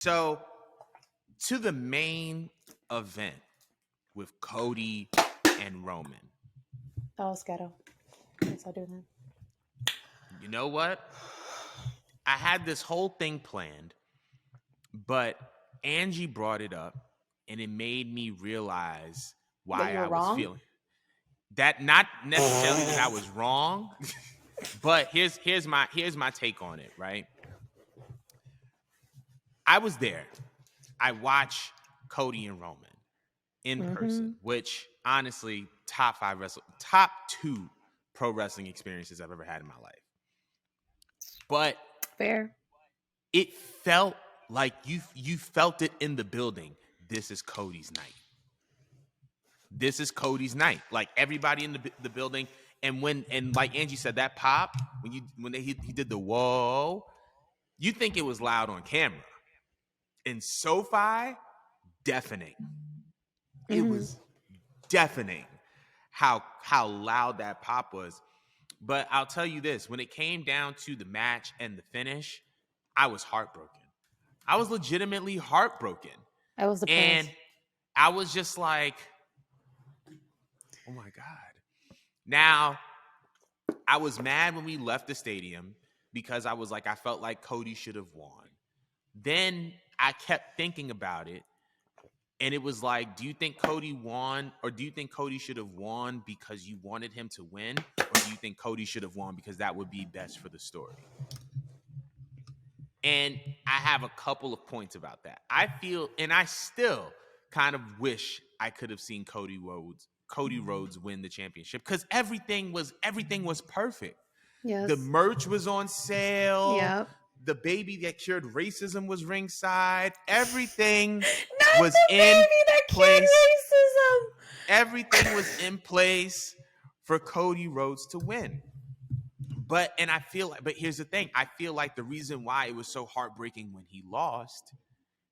So, to the main event with Cody and Roman. Oh, Scotto. Yes, I do that. You know what? I had this whole thing planned, but Angie brought it up, and it made me realize why I was feeling that. Not necessarily that I was wrong, but here's my take on it. Right? I was there. I watched Cody and Roman in person, which honestly, top 2 pro wrestling experiences I've ever had in my life. But fair. It felt like you felt it in the building. This is Cody's night. This is Cody's night. Like everybody in the building, and like Angie said, that pop when he did the whoa, you think it was loud on camera. In SoFi, deafening. It was deafening how loud that pop was. But I'll tell you this, when it came down to the match and the finish, I was heartbroken. I was legitimately heartbroken. I was depressed. And I was just like, oh my God. Now, I was mad when we left the stadium because I was like, I felt like Cody should have won. Then I kept thinking about it. And it was like, do you think Cody won, or do you think Cody should have won because you wanted him to win? Or do you think Cody should have won because that would be best for the story? And I have a couple of points about that. I feel, and I still kind of wish I could have seen Cody Rhodes win the championship because everything was perfect. Yes. The merch was on sale. Yep. The baby that cured racism was ringside. Everything Not was the in baby that place. cured racism. Everything was in place for Cody Rhodes to win. But here's the thing. I feel like the reason why it was so heartbreaking when he lost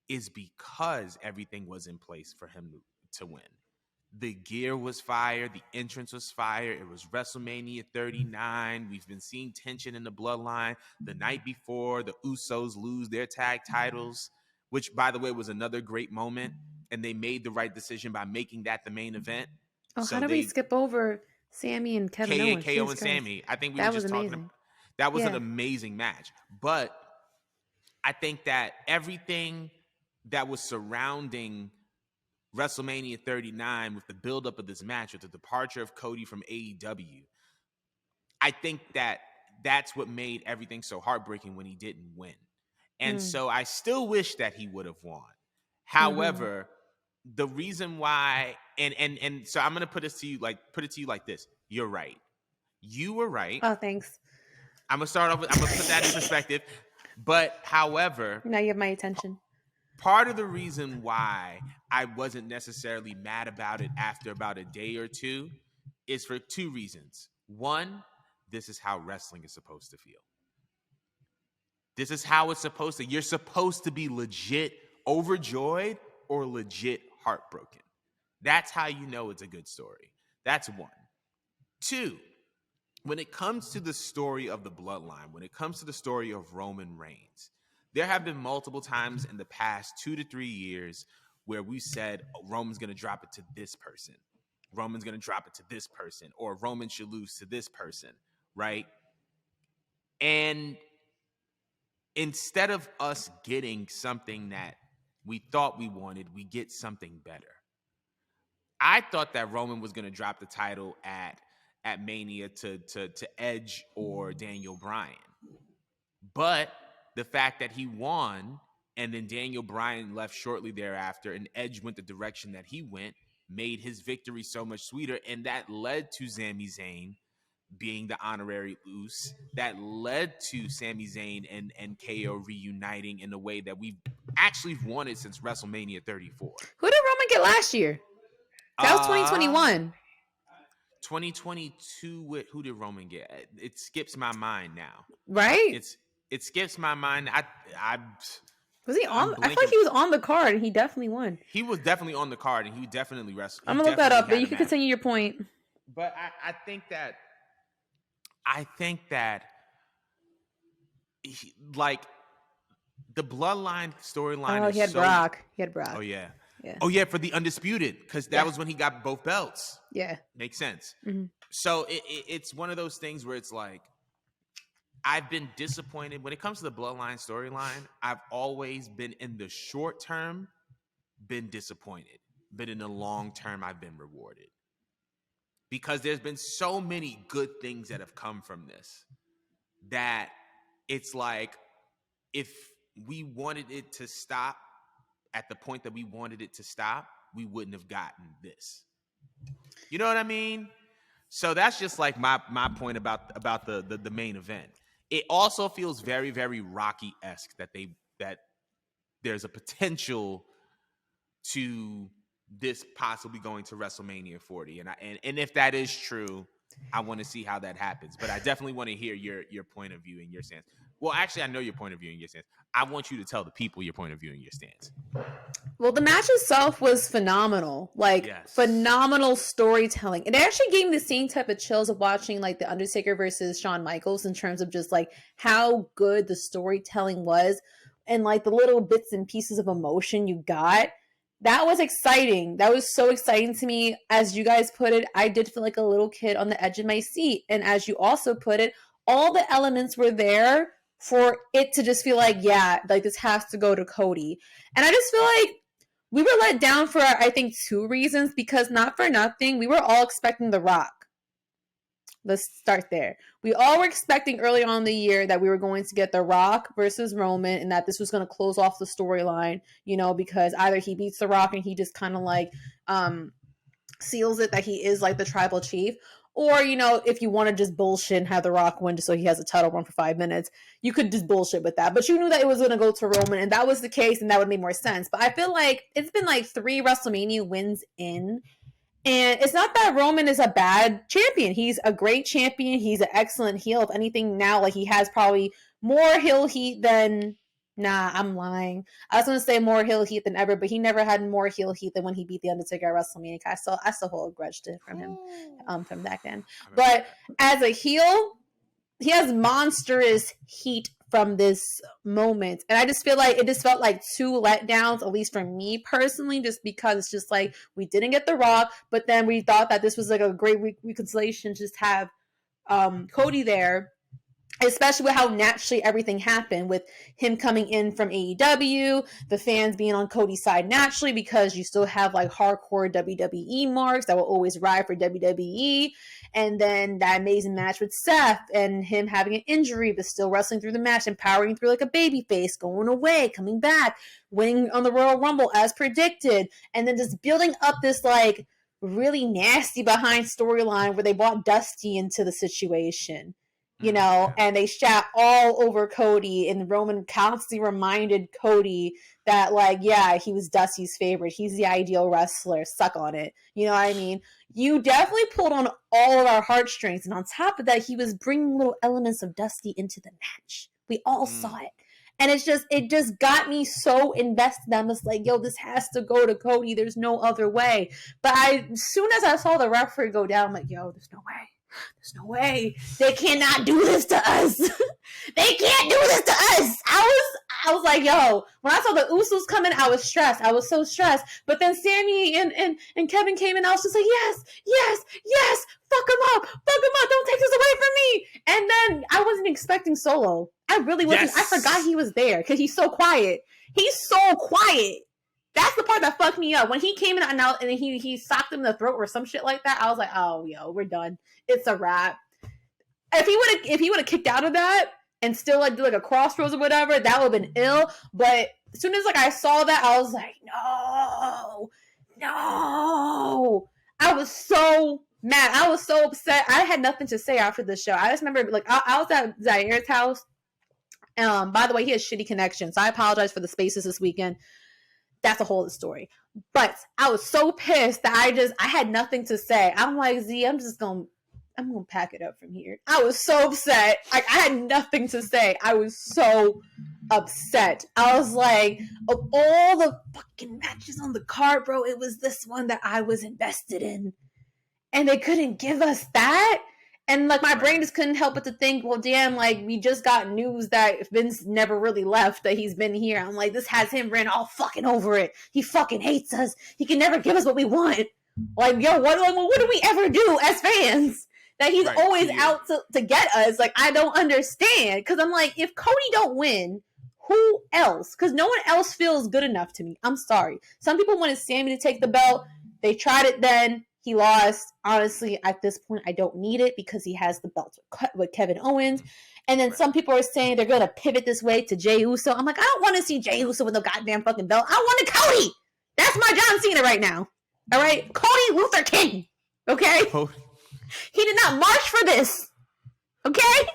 is because everything was in place for him to win. The gear was fire. The entrance was fire. It was WrestleMania 39. We've been seeing tension in the bloodline. The night before, the Usos lose their tag titles, which, by the way, was another great moment. And they made the right decision by making that the main event. Oh, how did we skip over Sammy and Kevin Owens? KO and Sammy. I think we were just talking about that was an amazing match. But I think that everything that was surrounding WrestleMania 39 with the buildup of this match, with the departure of Cody from AEW, I think that that's what made everything so heartbreaking when he didn't win. And so I still wish that he would have won. However, the reason why, and so I'm gonna put it to you like this. You're right. You were right. Oh, thanks. I'm gonna put that in perspective. But however, now you have my attention. Part of the reason why I wasn't necessarily mad about it after about a day or two is for 2 reasons. One, this is how wrestling is supposed to feel. This is how it's supposed to. You're supposed to be legit overjoyed or legit heartbroken. That's how you know it's a good story. That's 1. 2, when it comes to the story of the bloodline, when it comes to the story of Roman Reigns, there have been multiple times in the past 2 to 3 years where we said, oh, Roman's going to drop it to this person. Roman's going to drop it to this person, or Roman should lose to this person, right? And instead of us getting something that we thought we wanted, we get something better. I thought that Roman was going to drop the title at Mania to Edge or Daniel Bryan. But the fact that he won and then Daniel Bryan left shortly thereafter and Edge went the direction that he went made his victory so much sweeter. And that led to Sami Zayn being the honorary Uso. That led to Sami Zayn and KO reuniting in a way that we've actually wanted since WrestleMania 34. Who did Roman get last year? That was 2021. 2022, who did Roman get? It skips my mind now. Right? It skips my mind. Was he on? I feel like he was on the card and he definitely won. He was definitely on the card and he definitely wrestled. I'm gonna look that up, but you can continue your point. But I think that like the bloodline storyline Oh, is he had Brock. He had Brock. Oh, yeah. Yeah. Oh, yeah, for the Undisputed, because that was when he got both belts. Yeah. Makes sense. Mm-hmm. So it's one of those things where it's like, I've been disappointed. When it comes to the bloodline storyline, I've always been, in the short term, been disappointed. But in the long term, I've been rewarded. Because there's been so many good things that have come from this that it's like, if we wanted it to stop at the point that we wanted it to stop, we wouldn't have gotten this. You know what I mean? So that's just like my point about the main event. It also feels very, very Rocky-esque that there's a potential to this possibly going to WrestleMania 40. And if that is true, I want to see how that happens. But I definitely want to hear your point of view and your stance. Well, actually, I know your point of view and your stance. I want you to tell the people your point of view and your stance. Well, the match itself was phenomenal. Phenomenal storytelling. It actually gave me the same type of chills of watching like The Undertaker versus Shawn Michaels, in terms of just like how good the storytelling was, and like the little bits and pieces of emotion you got. That was exciting. That was so exciting to me. As you guys put it, I did feel like a little kid on the edge of my seat. And as you also put it, all the elements were there for it to just feel like, yeah, like this has to go to Cody. And I just feel like we were let down for, I think, 2 reasons, because not for nothing, we were all expecting The Rock. Let's start there. We all were expecting early on in the year that we were going to get The Rock versus Roman, and that this was going to close off the storyline, because either he beats The Rock and he just kind of like seals it that he is like the tribal chief, or, if you want to just bullshit and have The Rock win just so he has a title run for 5 minutes, you could just bullshit with that. But you knew that it was going to go to Roman, and that was the case, and that would make more sense. But I feel like it's been like 3 WrestleMania wins in, and it's not that Roman is a bad champion. He's a great champion. He's an excellent heel. If anything, now, like, he has probably more heel heat than... Nah, I'm lying. I was going to say more heel heat than ever, but he never had more heel heat than when he beat The Undertaker at WrestleMania. I still hold a grudge from him from back then. But as a heel, he has monstrous heat from this moment. And I just feel like it just felt like 2 letdowns, at least for me personally, just because it's just like we didn't get The Rock, but then we thought that this was like a great reconciliation to just have Cody there. Especially with how naturally everything happened, with him coming in from AEW, the fans being on Cody's side naturally, because you still have like hardcore WWE marks that will always ride for WWE. And then that amazing match with Seth, and him having an injury but still wrestling through the match and powering through like a babyface, going away, coming back, winning on the Royal Rumble as predicted, and then just building up this like really nasty behind storyline where they brought Dusty into the situation. And they shat all over Cody, and Roman constantly reminded Cody that, like, yeah, he was Dusty's favorite. He's the ideal wrestler. Suck on it. You know what I mean? You definitely pulled on all of our heartstrings. And on top of that, he was bringing little elements of Dusty into the match. We all saw it. And it just got me so invested. I was like, yo, this has to go to Cody. There's no other way. But as soon as I saw the referee go down, I'm like, yo, there's no way. There's no way. They cannot do this to us. They can't do this to us. I was like, yo, when I saw the Usos coming, I was stressed. I was so stressed. But then Sammy and Kevin came in, I was just like, yes, fuck him up. Don't take this away from me. And then I wasn't expecting Solo. I really wasn't. Yes. I forgot he was there because he's so quiet. That's the part that fucked me up. When he came in and he socked him in the throat or some shit like that, I was like, oh, yo, we're done. It's a wrap. If he would have kicked out of that and still like do like a crossroads or whatever, that would have been ill. But as soon as like I saw that, I was like, no. I was so mad. I was so upset. I had nothing to say after the show. I just remember like I was at Zaire's house. By the way, he has shitty connection, so I apologize for the spaces this weekend. That's a whole other story. But I was so pissed that I had nothing to say. I'm like, Z, I'm gonna pack it up from here. I was so upset. Like, I had nothing to say. I was so upset. I was like, of all the fucking matches on the card, bro, it was this one that I was invested in. And they couldn't give us that? And like my brain just couldn't help but to think, well, damn, like we just got news that Vince never really left, that he's been here. I'm like, this has him ran all fucking over it. He fucking hates us. He can never give us what we want. Like, yo, what do we ever do as fans? That he's always out to get us. Like, I don't understand. Because I'm like, if Cody don't win, who else? Because no one else feels good enough to me. I'm sorry. Some people wanted Sammy to take the belt. They tried it then. He lost. Honestly, at this point, I don't need it because he has the belt with Kevin Owens. And then some people are saying they're going to pivot this way to Jey Uso. I'm like, I don't want to see Jey Uso with no goddamn fucking belt. I wanted Cody. That's my John Cena right now. All right? Cody Luther King. Okay? He did not march for this. Okay?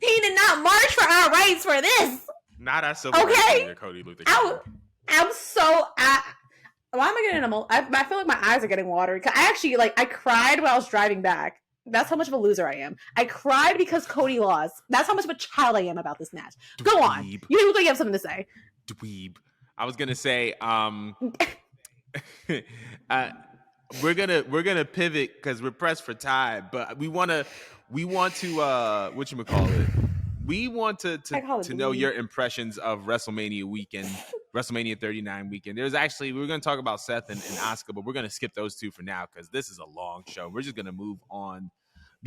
He did not march for our rights for this. Not our civil rights, Cody Luther King. I'm so... why am I getting emotional? I feel like my eyes are getting watery. I actually, like, I cried when I was driving back. That's how much of a loser I am. I cried because Cody lost. That's how much of a child I am about this match. Dweeb. Go on. You look like you have something to say. Dweeb. I was gonna say, we're gonna pivot because we're pressed for time, but we want to whatchamacallit? We want to know your impressions of WrestleMania weekend, WrestleMania 39 weekend. We're going to talk about Seth and Asuka, but we're going to skip those two for now because this is a long show. We're just going to move on